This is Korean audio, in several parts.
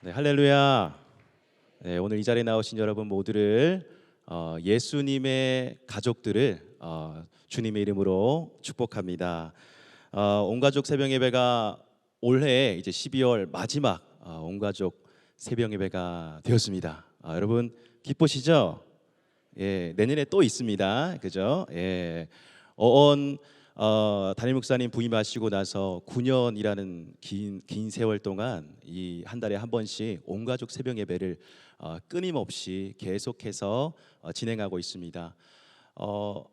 네, 할렐루야. 네, 오늘 이 자리에 나오신 여러분 모두를 예수님의 가족들을 주님의 이름으로 축복합니다. 온가족 새벽 예배가 올해 이제 12월 마지막 온가족 새벽 예배가 되었습니다. 여러분 기쁘시죠? 예, 내년에 또 있습니다. 그죠? 예. 어언 담임 목사님 부임하시고 나서 9년이라는 긴 세월 동안 이 한 달에 한 번씩 온 가족 새벽 예배를 끊임없이 계속해서 진행하고 있습니다.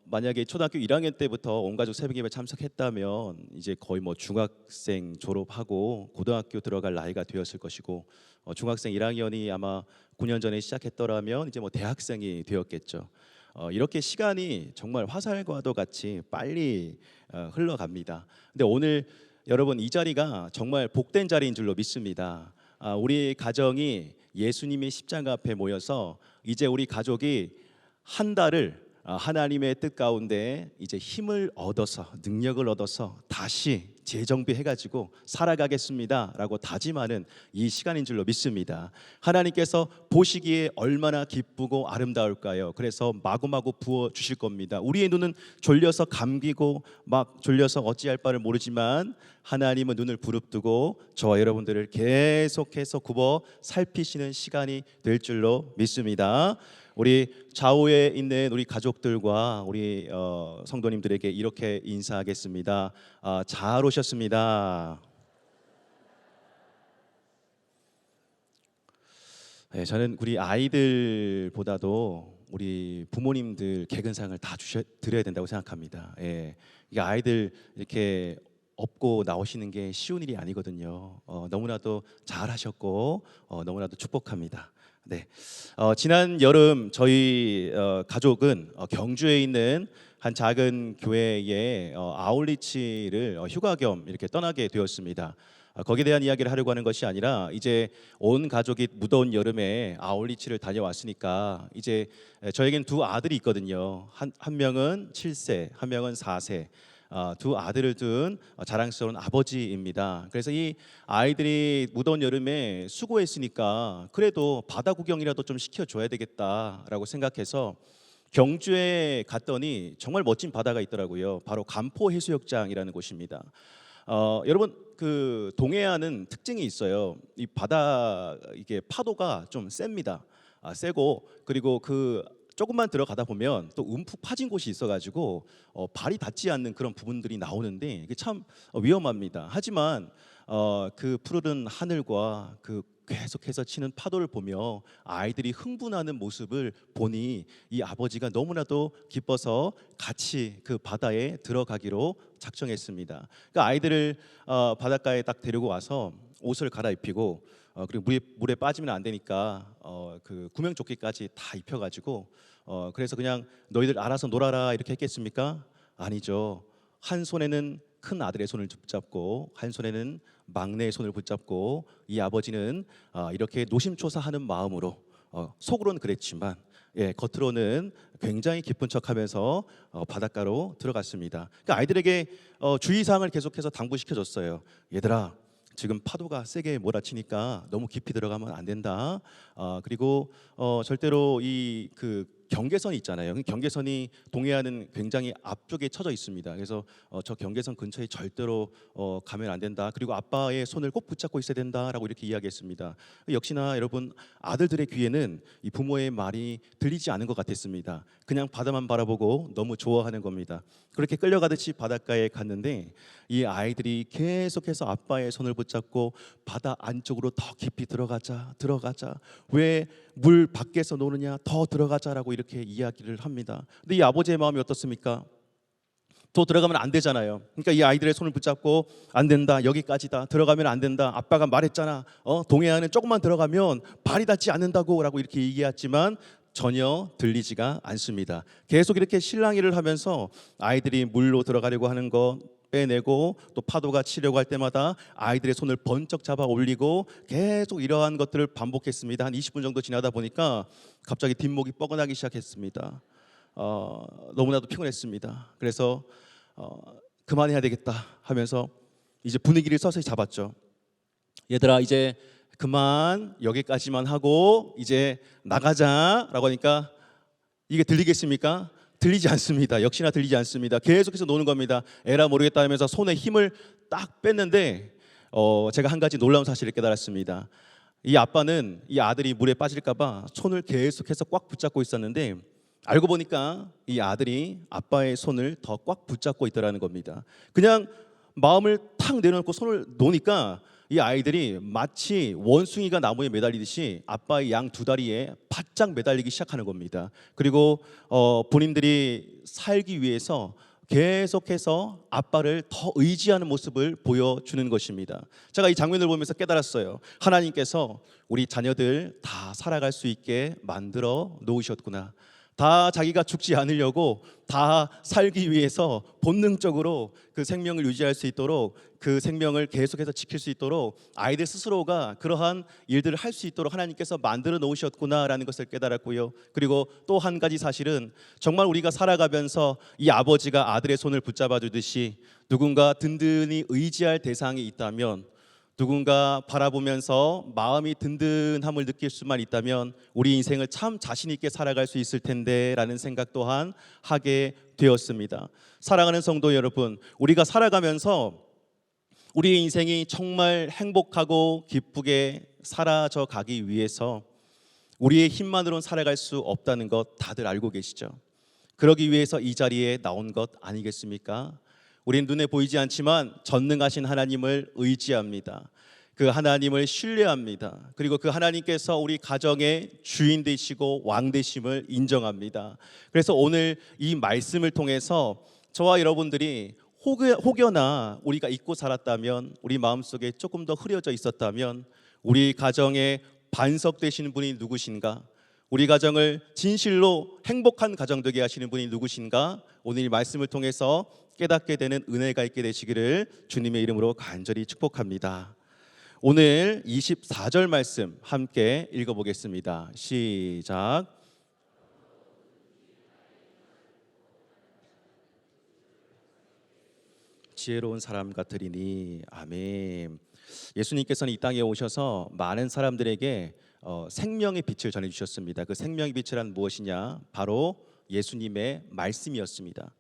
만약에 초등학교 1학년 때부터 온 가족 새벽 예배 참석했다면 이제 거의 뭐 중학생 졸업하고 고등학교 들어갈 나이가 되었을 것이고 중학생 1학년이 아마 9년 전에 시작했더라면 이제 뭐 대학생이 되었겠죠. 이렇게 시간이 정말 화살과도 같이 빨리 흘러갑니다. 근데 오늘 여러분 이 자리가 정말 복된 자리인 줄로 믿습니다. 우리 가정이 예수님의 십자가 앞에 모여서 이제 우리 가족이 한 달을 하나님의 뜻 가운데 이제 힘을 얻어서 능력을 얻어서 다시 재정비해가지고 살아가겠습니다라고 다짐하는 이 시간인 줄로 믿습니다. 하나님께서 보시기에 얼마나 기쁘고 아름다울까요? 그래서 마구마구 부어 주실 겁니다. 우리의 눈은 졸려서 감기고 막 졸려서 어찌할 바를 모르지만 하나님은 눈을 부릅뜨고 저와 여러분들을 계속해서 굽어 살피시는 시간이 될 줄로 믿습니다. 우리 좌우에 있는 우리 가족들과 우리 성도님들에게 이렇게 인사하겠습니다. 잘 오셨습니다. 네, 저는 우리 아이들보다도 우리 부모님들 개근상을 다 드려야 된다고 생각합니다. 예, 이게 아이들 이렇게 업고 나오시는 게 쉬운 일이 아니거든요. 너무나도 잘하셨고 너무나도 축복합니다. 네, 지난 여름 저희 가족은 경주에 있는 한 작은 교회에 아울리치를 휴가 겸 이렇게 떠나게 되었습니다. 거기에 대한 이야기를 하려고 하는 것이 아니라 이제 온 가족이 무더운 여름에 아울리치를 다녀왔으니까 이제 저에겐 두 아들이 있거든요. 한 명은 7세, 한 명은 4세. 두 아들을 둔 자랑스러운 아버지입니다. 그래서 이 아이들이 무더운 여름에 수고했으니까 그래도 바다 구경이라도 좀 시켜줘야 되겠다라고 생각해서 경주에 갔더니 정말 멋진 바다가 있더라고요. 바로 간포 해수욕장이라는 곳입니다. 여러분 그 동해안은 특징이 있어요. 이 바다 이게 파도가 좀 셉니다. 세고 그리고 그 조금만 들어가다 보면 또 움푹 파진 곳이 있어가지고 발이 닿지 않는 그런 부분들이 나오는데 이게 참 위험합니다. 하지만 그 푸르른 하늘과 그 계속해서 치는 파도를 보며 아이들이 흥분하는 모습을 보니 이 아버지가 너무나도 기뻐서 같이 그 바다에 들어가기로 작정했습니다. 그러니까 아이들을 바닷가에 딱 데리고 와서 옷을 갈아입히고 그리고 물에 빠지면 안 되니까 그 구명조끼까지 다 입혀가지고 그래서 그냥 너희들 알아서 놀아라 이렇게 했겠습니까? 아니죠. 한 손에는 큰 아들의 손을 붙잡고 한 손에는 막내의 손을 붙잡고 이 아버지는 이렇게 노심초사하는 마음으로 속으로는 그랬지만 겉으로는 굉장히 기쁜 척하면서 바닷가로 들어갔습니다. 그러니까 아이들에게 주의사항을 계속해서 당부시켜줬어요. 얘들아, 지금 파도가 세게 몰아치니까 너무 깊이 들어가면 안 된다. 그리고 절대로 이 그 경계선이 있잖아요. 경계선이 동해안은 굉장히 앞쪽에 쳐져 있습니다. 그래서 저 경계선 근처에 절대로 가면 안 된다. 그리고 아빠의 손을 꼭 붙잡고 있어야 된다라고 이렇게 이야기했습니다. 역시나 여러분 아들들의 귀에는 이 부모의 말이 들리지 않은 것 같았습니다. 그냥 바다만 바라보고 너무 좋아하는 겁니다. 그렇게 끌려가듯이 바닷가에 갔는데 이 아이들이 계속해서 아빠의 손을 붙잡고 바다 안쪽으로 더 깊이 들어가자. 왜 물 밖에서 노느냐? 더 들어가자라고 이렇게 이야기를 합니다. 근데 이 아버지의 마음이 어떻습니까? 더 들어가면 안 되잖아요. 그러니까 이 아이들의 손을 붙잡고 안 된다. 여기까지다. 들어가면 안 된다. 아빠가 말했잖아. 동해안은 조금만 들어가면 발이 닿지 않는다고라고 이렇게 얘기했지만 전혀 들리지가 않습니다. 계속 이렇게 실랑이를 하면서 아이들이 물로 들어가려고 하는 거 빼내고 또 파도가 치려고 할 때마다 아이들의 손을 번쩍 잡아 올리고 계속 이러한 것들을 반복했습니다. 한 20분 정도 지나다 보니까 갑자기 뒷목이 뻐근하기 시작했습니다. 너무나도 피곤했습니다. 그래서 그만해야 되겠다 하면서 이제 분위기를 서서히 잡았죠. 얘들아, 이제 그만 여기까지만 하고 이제 나가자라고 하니까 이게 들리겠습니까? 들리지 않습니다. 역시나 들리지 않습니다. 계속해서 노는 겁니다. 에라 모르겠다 하면서 손에 힘을 딱 뺐는데 제가 한 가지 놀라운 사실을 깨달았습니다. 이 아빠는 이 아들이 물에 빠질까 봐 손을 계속해서 꽉 붙잡고 있었는데 알고 보니까 이 아들이 아빠의 손을 더 꽉 붙잡고 있더라는 겁니다. 그냥 마음을 탁 내려놓고 손을 놓으니까 이 아이들이 마치 원숭이가 나무에 매달리듯이 아빠의 양 두 다리에 바짝 매달리기 시작하는 겁니다. 그리고 본인들이 살기 위해서 계속해서 아빠를 더 의지하는 모습을 보여주는 것입니다. 제가 이 장면을 보면서 깨달았어요. 하나님께서 우리 자녀들 다 살아갈 수 있게 만들어 놓으셨구나. 다 자기가 죽지 않으려고 다 살기 위해서 본능적으로 그 생명을 유지할 수 있도록, 그 생명을 계속해서 지킬 수 있도록 아이들 스스로가 그러한 일들을 할 수 있도록 하나님께서 만들어 놓으셨구나라는 것을 깨달았고요. 그리고 또 한 가지 사실은 정말 우리가 살아가면서 이 아버지가 아들의 손을 붙잡아 주듯이 누군가 든든히 의지할 대상이 있다면, 누군가 바라보면서 마음이 든든함을 느낄 수만 있다면 우리 인생을 참 자신 있게 살아갈 수 있을 텐데 라는 생각 또한 하게 되었습니다. 사랑하는 성도 여러분, 우리가 살아가면서 우리의 인생이 정말 행복하고 기쁘게 사라져 가기 위해서 우리의 힘만으로는 살아갈 수 없다는 것 다들 알고 계시죠? 그러기 위해서 이 자리에 나온 것 아니겠습니까? 우리는 눈에 보이지 않지만 전능하신 하나님을 의지합니다. 그 하나님을 신뢰합니다. 그리고 그 하나님께서 우리 가정의 주인 되시고 왕 되심을 인정합니다. 그래서 오늘 이 말씀을 통해서 저와 여러분들이 혹여나 우리가 잊고 살았다면, 우리 마음속에 조금 더 흐려져 있었다면 우리 가정의 반석 되시는 분이 누구신가? 우리 가정을 진실로 행복한 가정 되게 하시는 분이 누구신가? 오늘 이 말씀을 통해서 깨닫게 되는 은혜가 있게 되시기를 주님의 이름으로 간절히 축복합니다. 오늘 24절 말씀 함께 읽어보겠습니다. 시작. 지혜로운 사람 같으리니. 아멘. 예수님께서는 이 땅에 오셔서 많은 사람들에게 생명의 빛을 전해주셨습니다. 그 생명의 빛이란 무엇이냐? 바로 예수님의 말씀이었습니다.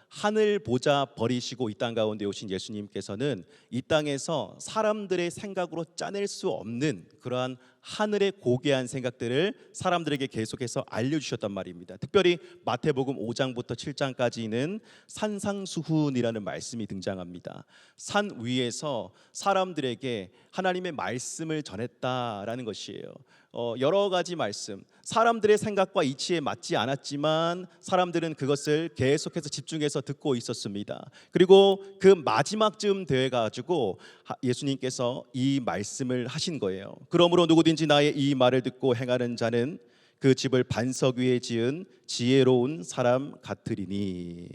하늘 보좌 버리시고 이 땅 가운데 오신 예수님께서는 이 땅에서 사람들의 생각으로 짜낼 수 없는 그러한 하늘의 고귀한 생각들을 사람들에게 계속해서 알려주셨단 말입니다. 특별히 마태복음 5장부터 7장까지는 산상수훈이라는 말씀이 등장합니다. 산 위에서 사람들에게 하나님의 말씀을 전했다라는 것이에요. 여러 가지 말씀, 사람들의 생각과 이치에 맞지 않았지만 사람들은 그것을 계속해서 집중해서 듣고 있었습니다. 그리고 그 마지막쯤 되어 가지고 예수님께서 이 말씀을 하신 거예요. 그러므로 누구든지 나의 이 말을 듣고 행하는 자는 그 집을 반석 위에 지은 지혜로운 사람 같으리니.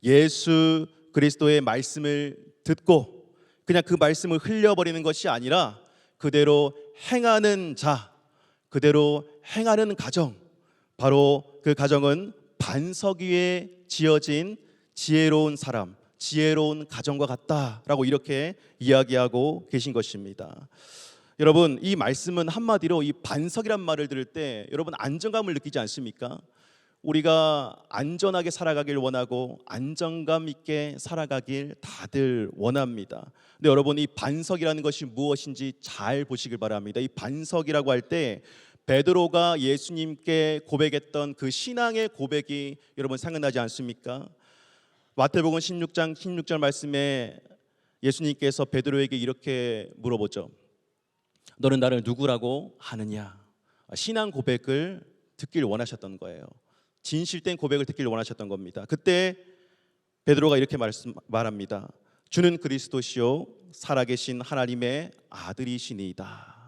예수 그리스도의 말씀을 듣고 그냥 그 말씀을 흘려버리는 것이 아니라 그대로 행하는 자, 그대로 행하는 가정, 바로 그 가정은 반석 위에 지어진 지혜로운 사람, 지혜로운 가정과 같다라고 이렇게 이야기하고 계신 것입니다. 여러분, 이 말씀은 한마디로 이 반석이란 말을 들을 때 여러분 안정감을 느끼지 않습니까? 우리가 안전하게 살아가길 원하고 안정감 있게 살아가길 다들 원합니다. 근데 여러분, 이 반석이라는 것이 무엇인지 잘 보시길 바랍니다. 이 반석이라고 할 때 베드로가 예수님께 고백했던 그 신앙의 고백이 여러분 생각나지 않습니까? 마태복음 16장 16절 말씀에 예수님께서 베드로에게 이렇게 물어보죠. 너는 나를 누구라고 하느냐? 신앙 고백을 듣길 원하셨던 거예요. 진실된 고백을 듣길 원하셨던 겁니다. 그때 베드로가 이렇게 말합니다. 주는 그리스도시요 살아계신 하나님의 아들이시니이다.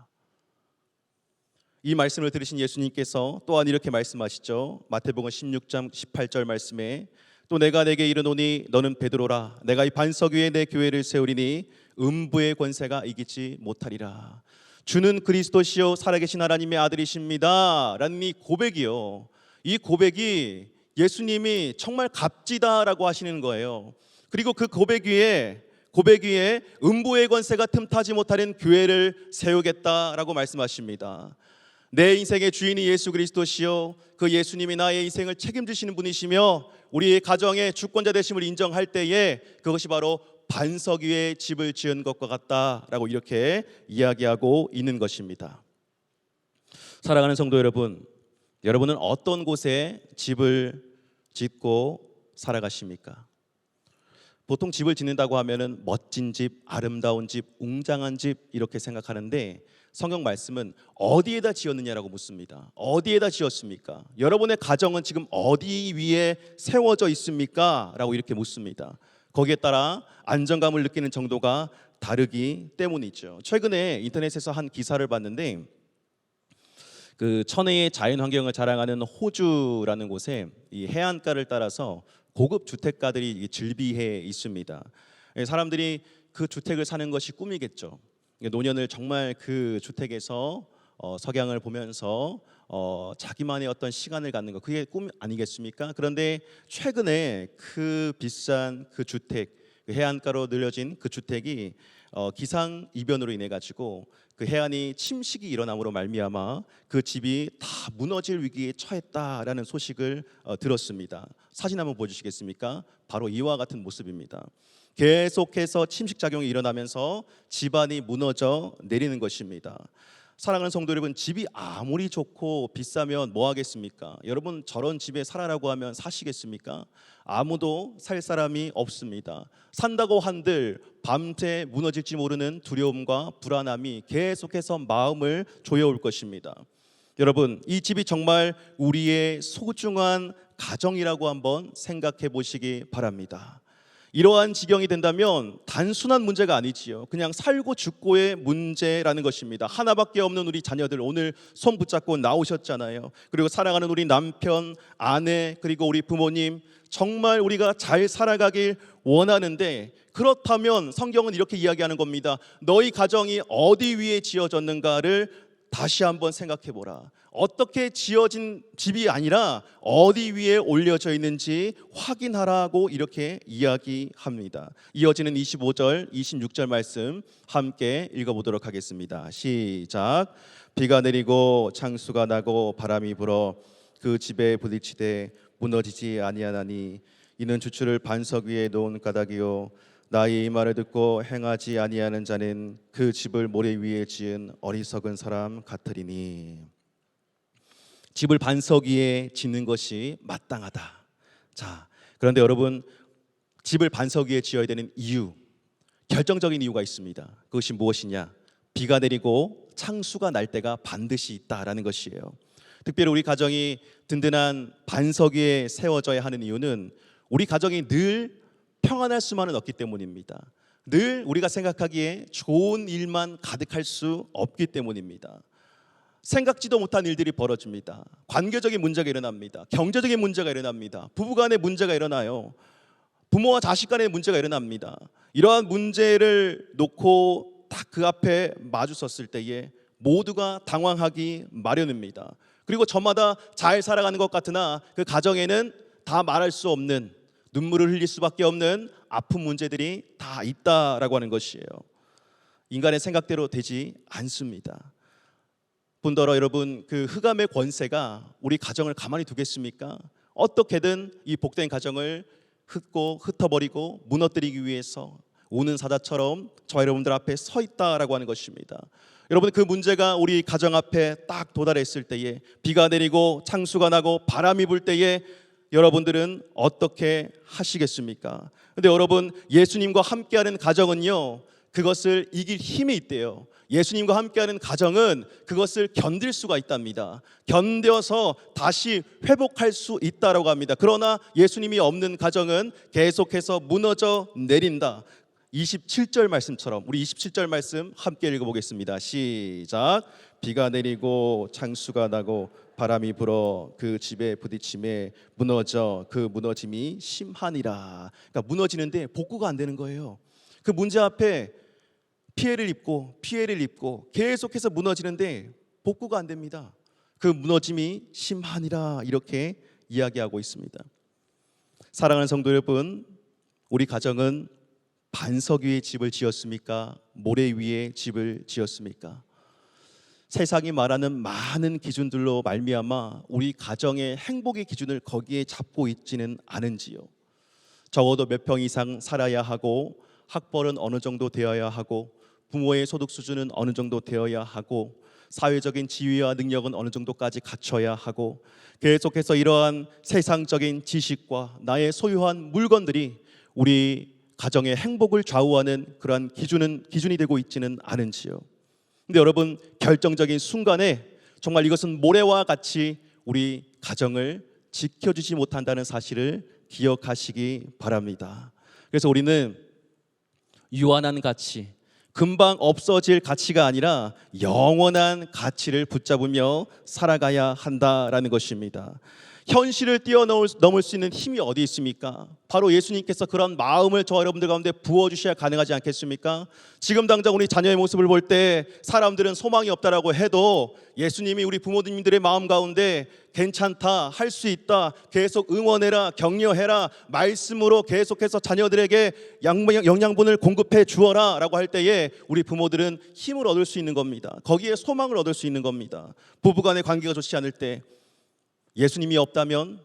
이 말씀을 들으신 예수님께서 또한 이렇게 말씀하시죠. 마태복음 16장 18절 말씀에 또 내가 내게 이르노니 너는 베드로라. 내가 이 반석 위에 내 교회를 세우리니 음부의 권세가 이기지 못하리라. 주는 그리스도시요 살아계신 하나님의 아들이십니다 라는 이 고백이요, 이 고백이 예수님이 정말 값지다라고 하시는 거예요. 그리고 그 고백 위에 고백 위에 음부의 권세가 틈타지 못하는 교회를 세우겠다라고 말씀하십니다. 내 인생의 주인이 예수 그리스도시요, 그 예수님이 나의 인생을 책임지시는 분이시며 우리의 가정의 주권자 되심을 인정할 때에 그것이 바로 반석 위에 집을 지은 것과 같다라고 이렇게 이야기하고 있는 것입니다. 사랑하는 성도 여러분, 여러분은 어떤 곳에 집을 짓고 살아가십니까? 보통 집을 짓는다고 하면은 멋진 집, 아름다운 집, 웅장한 집 이렇게 생각하는데 성경 말씀은 어디에다 지었느냐라고 묻습니다. 어디에다 지었습니까? 여러분의 가정은 지금 어디 위에 세워져 있습니까? 라고 이렇게 묻습니다. 거기에 따라 안정감을 느끼는 정도가 다르기 때문이죠. 최근에 인터넷에서 한 기사를 봤는데 그 천혜의 자연 환경을 자랑하는 호주라는 곳에 이 해안가를 따라서 고급 주택가들이 즐비해 있습니다. 사람들이 그 주택을 사는 것이 꿈이겠죠. 노년을 정말 그 주택에서 석양을 보면서 자기만의 어떤 시간을 갖는 것, 그게 꿈 아니겠습니까? 그런데 최근에 그 비싼 그 주택, 그 해안가로 늘려진 그 주택이 기상 이변으로 인해 가지고 그 해안이 침식이 일어남으로 말미암아 그 집이 다 무너질 위기에 처했다라는 소식을 들었습니다. 사진 한번 보여주시겠습니까? 바로 이와 같은 모습입니다. 계속해서 침식 작용이 일어나면서 집안이 무너져 내리는 것입니다. 사랑하는 성도 여러분, 집이 아무리 좋고 비싸면 뭐 하겠습니까? 여러분, 저런 집에 살아라고 하면 사시겠습니까? 아무도 살 사람이 없습니다. 산다고 한들 밤새 무너질지 모르는 두려움과 불안함이 계속해서 마음을 조여올 것입니다. 여러분, 이 집이 정말 우리의 소중한 가정이라고 한번 생각해 보시기 바랍니다. 이러한 지경이 된다면 단순한 문제가 아니지요. 그냥 살고 죽고의 문제라는 것입니다. 하나밖에 없는 우리 자녀들, 오늘 손 붙잡고 나오셨잖아요. 그리고 사랑하는 우리 남편, 아내, 그리고 우리 부모님, 정말 우리가 잘 살아가길 원하는데, 그렇다면 성경은 이렇게 이야기하는 겁니다. 너희 가정이 어디 위에 지어졌는가를 다시 한번 생각해 보라. 어떻게 지어진 집이 아니라 어디 위에 올려져 있는지 확인하라고 이렇게 이야기합니다. 이어지는 25절, 26절 말씀 함께 읽어보도록 하겠습니다. 시작. 비가 내리고 창수가 나고 바람이 불어 그 집에 부딪히되 무너지지 아니하나니 이는 주추를 반석 위에 놓은 까닭이요 나의 이 말을 듣고 행하지 아니하는 자는 그 집을 모래 위에 지은 어리석은 사람 같으리니. 집을 반석 위에 짓는 것이 마땅하다. 자, 그런데 여러분, 집을 반석 위에 지어야 되는 이유, 결정적인 이유가 있습니다. 그것이 무엇이냐? 비가 내리고 창수가 날 때가 반드시 있다라는 것이에요. 특별히 우리 가정이 든든한 반석 위에 세워져야 하는 이유는 우리 가정이 늘 평안할 수만은 없기 때문입니다. 늘 우리가 생각하기에 좋은 일만 가득할 수 없기 때문입니다. 생각지도 못한 일들이 벌어집니다. 관계적인 문제가 일어납니다. 경제적인 문제가 일어납니다. 부부간의 문제가 일어나요. 부모와 자식 간의 문제가 일어납니다. 이러한 문제를 놓고 딱 그 앞에 마주섰을 때에 모두가 당황하기 마련입니다. 그리고 저마다 잘 살아가는 것 같으나 그 가정에는 다 말할 수 없는, 눈물을 흘릴 수밖에 없는 아픈 문제들이 다 있다라고 하는 것이에요. 인간의 생각대로 되지 않습니다. 뿐더러 여러분, 그 흑암의 권세가 우리 가정을 가만히 두겠습니까? 어떻게든 이 복된 가정을 흩어버리고 무너뜨리기 위해서 우는 사자처럼 저 여러분들 앞에 서 있다라고 하는 것입니다. 여러분, 그 문제가 우리 가정 앞에 딱 도달했을 때에, 비가 내리고 창수가 나고 바람이 불 때에 여러분들은 어떻게 하시겠습니까? 근데 여러분, 예수님과 함께하는 가정은요, 그것을 이길 힘이 있대요. 예수님과 함께하는 가정은 그것을 견딜 수가 있답니다. 견뎌서 다시 회복할 수 있다라고 합니다. 그러나 예수님이 없는 가정은 계속해서 무너져 내린다. 27절 말씀처럼, 우리 27절 말씀 함께 읽어보겠습니다. 시작. 비가 내리고 창수가 나고 바람이 불어 그 집에 부딪힘에 무너져 그 무너짐이 심하니라. 그러니까 무너지는데 복구가 안 되는 거예요. 그 문제 앞에 피해를 입고 계속해서 무너지는데 복구가 안 됩니다. 그 무너짐이 심하니라, 이렇게 이야기하고 있습니다. 사랑하는 성도 여러분, 우리 가정은 반석 위에 집을 지었습니까? 모래 위에 집을 지었습니까? 세상이 말하는 많은 기준들로 말미암아 우리 가정의 행복의 기준을 거기에 잡고 있지는 않은지요. 적어도 몇 평 이상 살아야 하고, 학벌은 어느 정도 되어야 하고, 부모의 소득 수준은 어느 정도 되어야 하고, 사회적인 지위와 능력은 어느 정도까지 갖춰야 하고, 계속해서 이러한 세상적인 지식과 나의 소유한 물건들이 우리 가정의 행복을 좌우하는 그러한 기준이 되고 있지는 않은지요. 근데 여러분, 결정적인 순간에 정말 이것은 모래와 같이 우리 가정을 지켜주지 못한다는 사실을 기억하시기 바랍니다. 그래서 우리는 유한한 가치, 금방 없어질 가치가 아니라 영원한 가치를 붙잡으며 살아가야 한다라는 것입니다. 현실을 뛰어넘을 수 있는 힘이 어디 있습니까? 바로 예수님께서 그런 마음을 저 여러분들 가운데 부어주셔야 가능하지 않겠습니까? 지금 당장 우리 자녀의 모습을 볼 때 사람들은 소망이 없다라고 해도 예수님이 우리 부모님들의 마음 가운데 괜찮다, 할 수 있다, 계속 응원해라, 격려해라, 말씀으로 계속해서 자녀들에게 영양분을 공급해 주어라 라고 할 때에 우리 부모들은 힘을 얻을 수 있는 겁니다. 거기에 소망을 얻을 수 있는 겁니다. 부부간의 관계가 좋지 않을 때 예수님이 없다면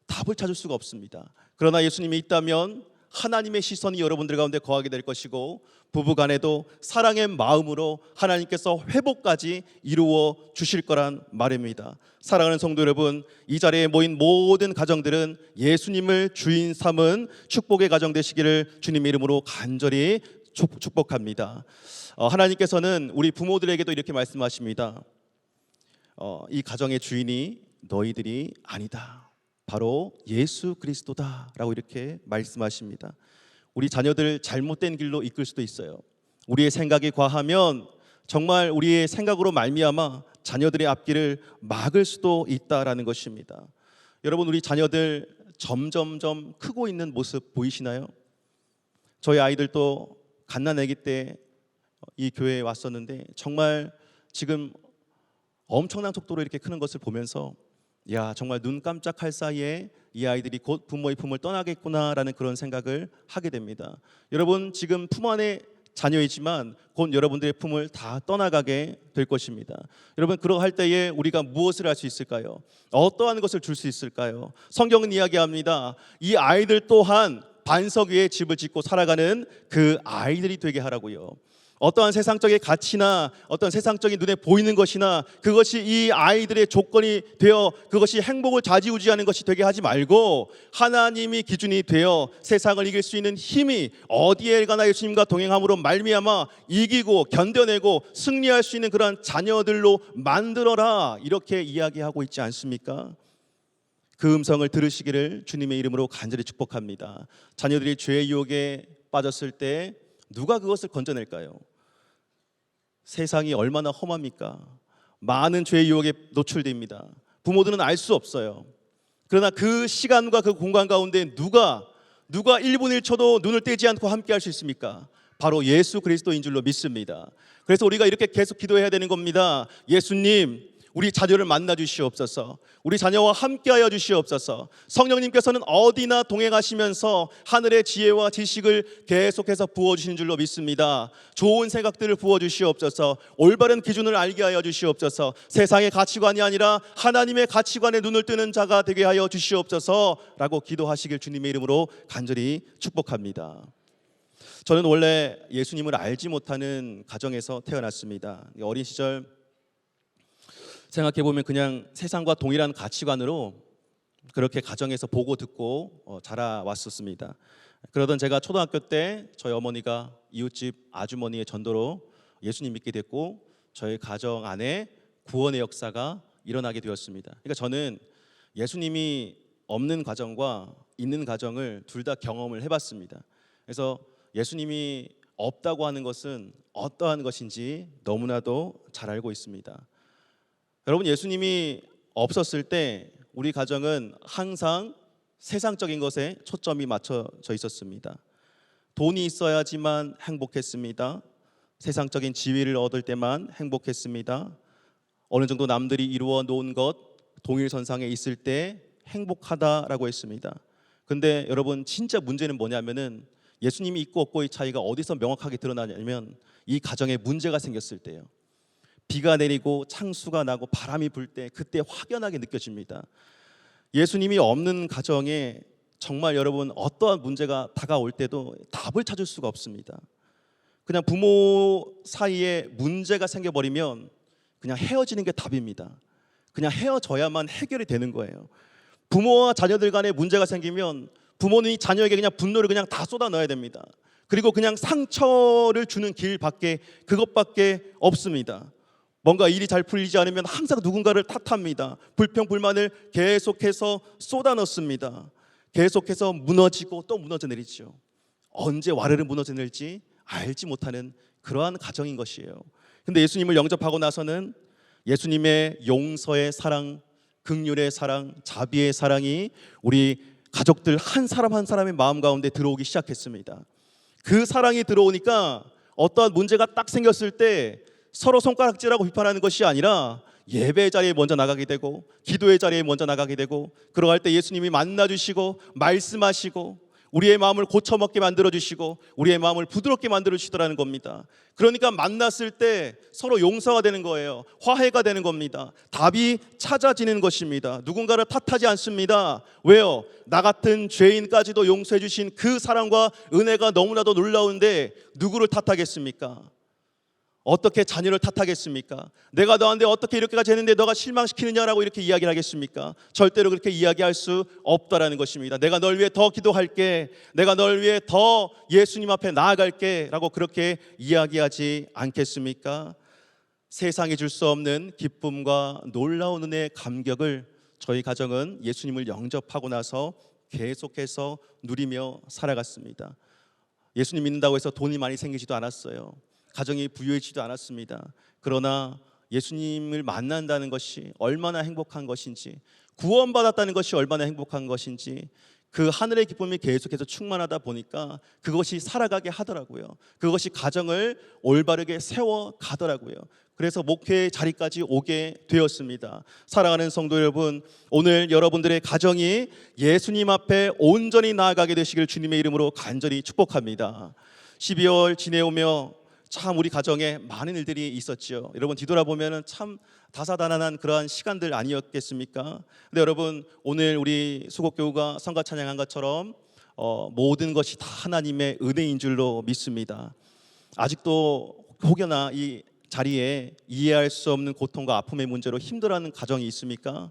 답을 찾을 수가 없습니다. 그러나 예수님이 있다면 하나님의 시선이 여러분들 가운데 거하게 될 것이고, 부부간에도 사랑의 마음으로 하나님께서 회복까지 이루어 주실 거란 말입니다. 사랑하는 성도 여러분, 이 자리에 모인 모든 가정들은 예수님을 주인 삼은 축복의 가정 되시기를 주님의 이름으로 간절히 축복합니다. 하나님께서는 우리 부모들에게도 이렇게 말씀하십니다. 이 가정의 주인이 너희들이 아니다, 바로 예수 그리스도다 라고 이렇게 말씀하십니다. 우리 자녀들 잘못된 길로 이끌 수도 있어요. 우리의 생각이 과하면 정말 우리의 생각으로 말미암아 자녀들의 앞길을 막을 수도 있다라는 것입니다. 여러분, 우리 자녀들 점점점 크고 있는 모습 보이시나요? 저희 아이들도 갓난아기 때 이 교회에 왔었는데 정말 지금 엄청난 속도로 이렇게 크는 것을 보면서 정말 눈 깜짝할 사이에 이 아이들이 곧 부모의 품을 떠나겠구나라는 그런 생각을 하게 됩니다. 여러분, 지금 품 안에 자녀이지만 곧 여러분들의 품을 다 떠나가게 될 것입니다. 여러분, 그러할 때에 우리가 무엇을 할 수 있을까요? 어떠한 것을 줄 수 있을까요? 성경은 이야기합니다. 이 아이들 또한 반석 위에 집을 짓고 살아가는 그 아이들이 되게 하라고요. 어떠한 세상적인 가치나 어떤 세상적인 눈에 보이는 것이나 그것이 이 아이들의 조건이 되어 그것이 행복을 좌지우지하는 것이 되게 하지 말고, 하나님이 기준이 되어 세상을 이길 수 있는 힘이 어디에 가나 예수님과 동행함으로 말미암아 이기고 견뎌내고 승리할 수 있는 그러한 자녀들로 만들어라, 이렇게 이야기하고 있지 않습니까? 그 음성을 들으시기를 주님의 이름으로 간절히 축복합니다. 자녀들이 죄의 유혹에 빠졌을 때 누가 그것을 건져낼까요? 세상이 얼마나 험합니까? 많은 죄의 유혹에 노출됩니다. 부모들은 알 수 없어요. 그러나 그 시간과 그 공간 가운데 누가 1분 1초도 눈을 떼지 않고 함께 할 수 있습니까? 바로 예수 그리스도인 줄로 믿습니다. 그래서 우리가 이렇게 계속 기도해야 되는 겁니다. 예수님, 우리 자녀를 만나 주시옵소서. 우리 자녀와 함께하여 주시옵소서. 성령님께서는 어디나 동행하시면서 하늘의 지혜와 지식을 계속해서 부어주신 줄로 믿습니다. 좋은 생각들을 부어주시옵소서. 올바른 기준을 알게 하여 주시옵소서. 세상의 가치관이 아니라 하나님의 가치관에 눈을 뜨는 자가 되게 하여 주시옵소서 라고 기도하시길 주님의 이름으로 간절히 축복합니다. 저는 원래 예수님을 알지 못하는 가정에서 태어났습니다. 어린 시절 생각해보면 그냥 세상과 동일한 가치관으로 그렇게 가정에서 보고 듣고 자라왔었습니다. 그러던 제가 초등학교 때 저희 어머니가 이웃집 아주머니의 전도로 예수님 믿게 됐고, 저희 가정 안에 구원의 역사가 일어나게 되었습니다. 그러니까 저는 예수님이 없는 가정과 있는 가정을 둘 다 경험을 해봤습니다. 그래서 예수님이 없다고 하는 것은 어떠한 것인지 너무나도 잘 알고 있습니다. 여러분, 예수님이 없었을 때 우리 가정은 항상 세상적인 것에 초점이 맞춰져 있었습니다. 돈이 있어야지만 행복했습니다. 세상적인 지위를 얻을 때만 행복했습니다. 어느 정도 남들이 이루어 놓은 것, 동일선상에 있을 때 행복하다라고 했습니다. 근데 여러분, 진짜 문제는 뭐냐면은 예수님이 있고 없고의 차이가 어디서 명확하게 드러나냐면 이 가정에 문제가 생겼을 때요. 비가 내리고 창수가 나고 바람이 불 때 그때 확연하게 느껴집니다. 예수님이 없는 가정에 정말 여러분 어떠한 문제가 다가올 때도 답을 찾을 수가 없습니다. 그냥 부모 사이에 문제가 생겨버리면 그냥 헤어지는 게 답입니다. 그냥 헤어져야만 해결이 되는 거예요. 부모와 자녀들 간에 문제가 생기면 부모는 자녀에게 그냥 분노를 그냥 다 쏟아 넣어야 됩니다. 그리고 그냥 상처를 주는 길밖에 그것밖에 없습니다. 뭔가 일이 잘 풀리지 않으면 항상 누군가를 탓합니다. 불평 불만을 계속해서 쏟아 넣습니다. 계속해서 무너지고 또 무너져 내리죠. 언제 와르르 무너져 내릴지 알지 못하는 그러한 가정인 것이에요. 근데 예수님을 영접하고 나서는 예수님의 용서의 사랑, 긍휼의 사랑, 자비의 사랑이 우리 가족들 한 사람 한 사람의 마음 가운데 들어오기 시작했습니다. 그 사랑이 들어오니까 어떠한 문제가 딱 생겼을 때 서로 손가락질하고 비판하는 것이 아니라 예배의 자리에 먼저 나가게 되고 기도의 자리에 먼저 나가게 되고, 그러할 때 예수님이 만나주시고 말씀하시고 우리의 마음을 고쳐먹게 만들어주시고 우리의 마음을 부드럽게 만들어주시더라는 겁니다. 그러니까 만났을 때 서로 용서가 되는 거예요. 화해가 되는 겁니다. 답이 찾아지는 것입니다. 누군가를 탓하지 않습니다. 왜요? 나 같은 죄인까지도 용서해 주신 그 사랑과 은혜가 너무나도 놀라운데 누구를 탓하겠습니까? 어떻게 자녀를 탓하겠습니까? 내가 너한테 어떻게 이렇게까지 했는데 너가 실망시키느냐라고 이렇게 이야기를 하겠습니까? 절대로 그렇게 이야기할 수 없다라는 것입니다. 내가 널 위해 더 기도할게, 내가 널 위해 더 예수님 앞에 나아갈게 라고 그렇게 이야기하지 않겠습니까? 세상이 줄 수 없는 기쁨과 놀라운 은혜의 감격을 저희 가정은 예수님을 영접하고 나서 계속해서 누리며 살아갔습니다. 예수님 믿는다고 해서 돈이 많이 생기지도 않았어요. 가정이 부유해지지도 않았습니다. 그러나 예수님을 만난다는 것이 얼마나 행복한 것인지, 구원받았다는 것이 얼마나 행복한 것인지, 그 하늘의 기쁨이 계속해서 충만하다 보니까 그것이 살아가게 하더라고요. 그것이 가정을 올바르게 세워가더라고요. 그래서 목회의 자리까지 오게 되었습니다. 사랑하는 성도 여러분, 오늘 여러분들의 가정이 예수님 앞에 온전히 나아가게 되시길 주님의 이름으로 간절히 축복합니다. 12월 지내오며 참 우리 가정에 많은 일들이 있었죠. 여러분 뒤돌아보면 참 다사다난한 그러한 시간들 아니었겠습니까? 근데 여러분 오늘 우리 수곡교우가 성가 찬양한 것처럼 모든 것이 다 하나님의 은혜인 줄로 믿습니다. 아직도 혹여나 이 자리에 이해할 수 없는 고통과 아픔의 문제로 힘들어하는 가정이 있습니까?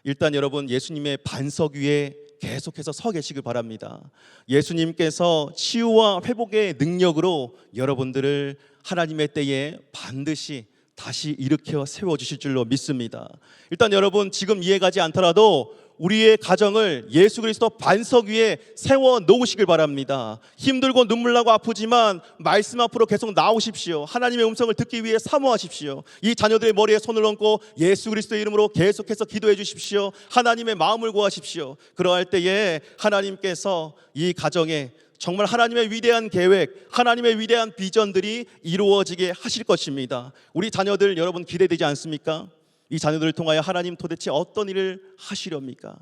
일단 여러분 예수님의 반석 위에 계속해서 서 계시길 바랍니다. 예수님께서 치유와 회복의 능력으로 여러분들을 하나님의 때에 반드시 다시 일으켜 세워주실 줄로 믿습니다. 일단 여러분 지금 이해가지 않더라도 우리의 가정을 예수 그리스도 반석 위에 세워 놓으시길 바랍니다. 힘들고 눈물나고 아프지만 말씀 앞으로 계속 나오십시오. 하나님의 음성을 듣기 위해 사모하십시오. 이 자녀들의 머리에 손을 얹고 예수 그리스도의 이름으로 계속해서 기도해 주십시오. 하나님의 마음을 구하십시오. 그러할 때에 하나님께서 이 가정에 정말 하나님의 위대한 계획, 하나님의 위대한 비전들이 이루어지게 하실 것입니다. 우리 자녀들 여러분 기대되지 않습니까? 이 자녀들을 통하여 하나님 도대체 어떤 일을 하시렵니까?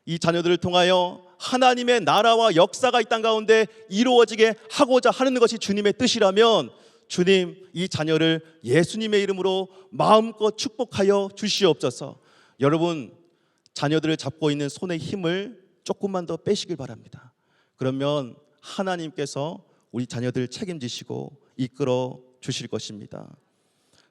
이 자녀들을 통하여 하나님의 나라와 역사가 이 땅 가운데 이루어지게 하고자 하는 것이 주님의 뜻이라면 주님 이 자녀를 예수님의 이름으로 마음껏 축복하여 주시옵소서. 여러분 자녀들을 잡고 있는 손의 힘을 조금만 더 빼시길 바랍니다. 그러면 하나님께서 우리 자녀들을 책임지시고 이끌어 주실 것입니다.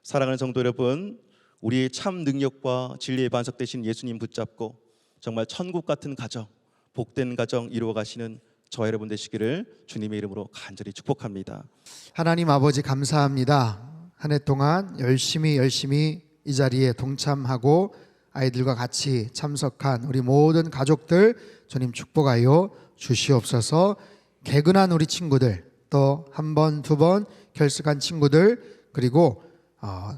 사랑하는 성도 여러분, 우리의 참 능력과 진리의 반석 되신 예수님 붙잡고 정말 천국 같은 가정, 복된 가정 이루어 가시는 저와 여러분 되시기를 주님의 이름으로 간절히 축복합니다. 하나님 아버지 감사합니다. 한 해 동안 열심히 이 자리에 동참하고 아이들과 같이 참석한 우리 모든 가족들 주님 축복하여 주시옵소서. 개근한 우리 친구들, 또 한 번, 두 번 결석한 친구들, 그리고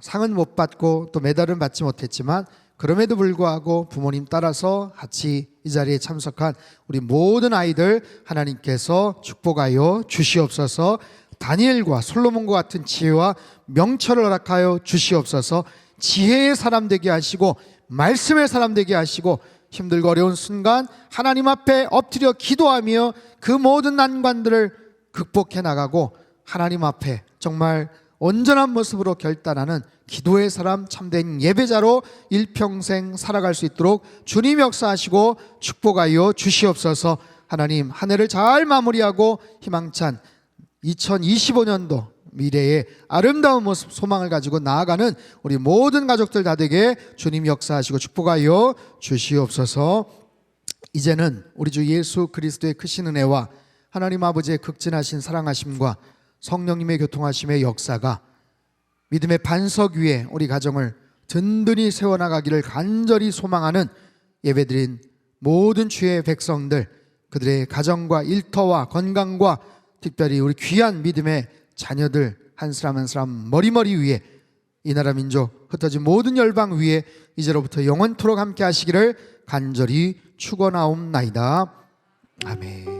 상은 못 받고 또 메달은 받지 못했지만 그럼에도 불구하고 부모님 따라서 같이 이 자리에 참석한 우리 모든 아이들 하나님께서 축복하여 주시옵소서. 다니엘과 솔로몬과 같은 지혜와 명철을 허락하여 주시옵소서. 지혜의 사람 되게 하시고 말씀의 사람 되게 하시고 힘들고 어려운 순간 하나님 앞에 엎드려 기도하며 그 모든 난관들을 극복해 나가고 하나님 앞에 정말 온전한 모습으로 결단하는 기도의 사람, 참된 예배자로 일평생 살아갈 수 있도록 주님 역사하시고 축복하여 주시옵소서. 하나님, 한 해를 잘 마무리하고 희망찬 2025년도 미래의 아름다운 모습, 소망을 가지고 나아가는 우리 모든 가족들 다 되게 주님 역사하시고 축복하여 주시옵소서. 이제는 우리 주 예수 그리스도의 크신 은혜와 하나님 아버지의 극진하신 사랑하심과 성령님의 교통하심의 역사가 믿음의 반석 위에 우리 가정을 든든히 세워나가기를 간절히 소망하는 예배드린 모든 주의 백성들, 그들의 가정과 일터와 건강과 특별히 우리 귀한 믿음의 자녀들 한 사람 한 사람 머리머리 위에, 이 나라 민족 흩어진 모든 열방 위에 이제로부터 영원토록 함께 하시기를 간절히 축원하옵나이다. 아멘.